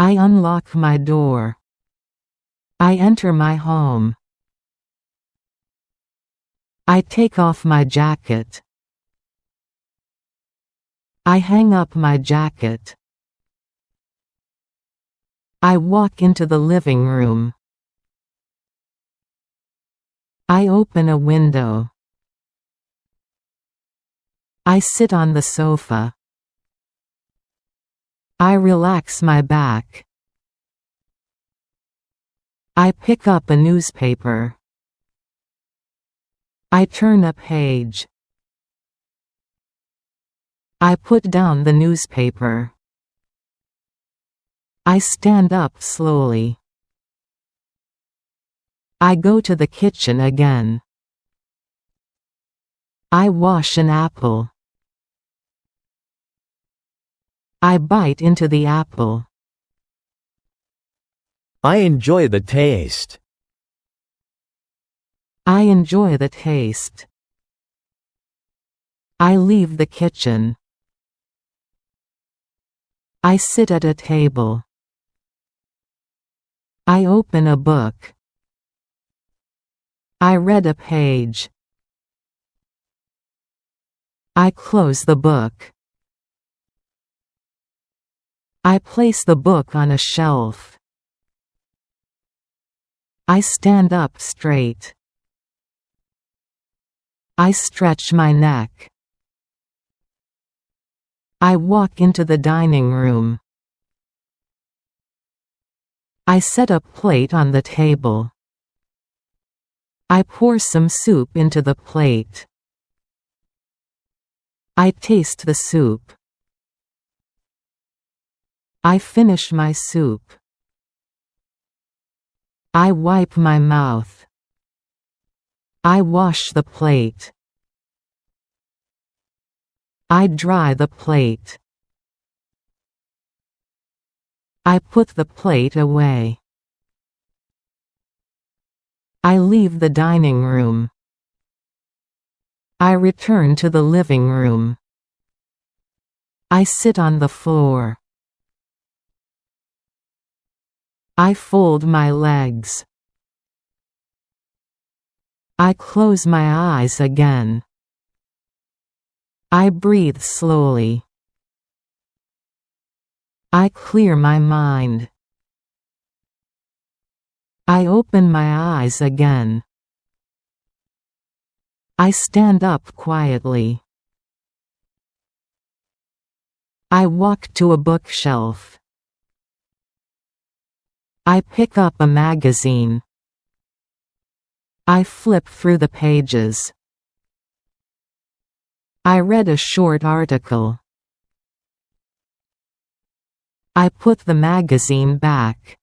I unlock my door. I enter my home. I take off my jacket. I hang up my jacket. I walk into the living room. I open a window. I sit on the sofa. I relax my back. I pick up a newspaper. I turn a page. I put down the newspaper. I stand up slowly. I go to the kitchen again. I wash an apple. I bite into the apple. I enjoy the taste. I enjoy the taste. I leave the kitchen. I sit at a table. I open a book. I read a page. I close the book. I place the book on a shelf. I stand up straight. I stretch my neck. I walk into the dining room. I set a plate on the table. I pour some soup into the plate. I taste the soup. I finish my soup. I wipe my mouth. I wash the plate. I dry the plate. I put the plate away. I leave the dining room. I return to the living room. I sit on the floor. I fold my legs. I close my eyes again. I breathe slowly. I clear my mind. I open my eyes again. I stand up quietly. I walk to a bookshelf. I pick up a magazine. I flip through the pages. I read a short article. I put the magazine back.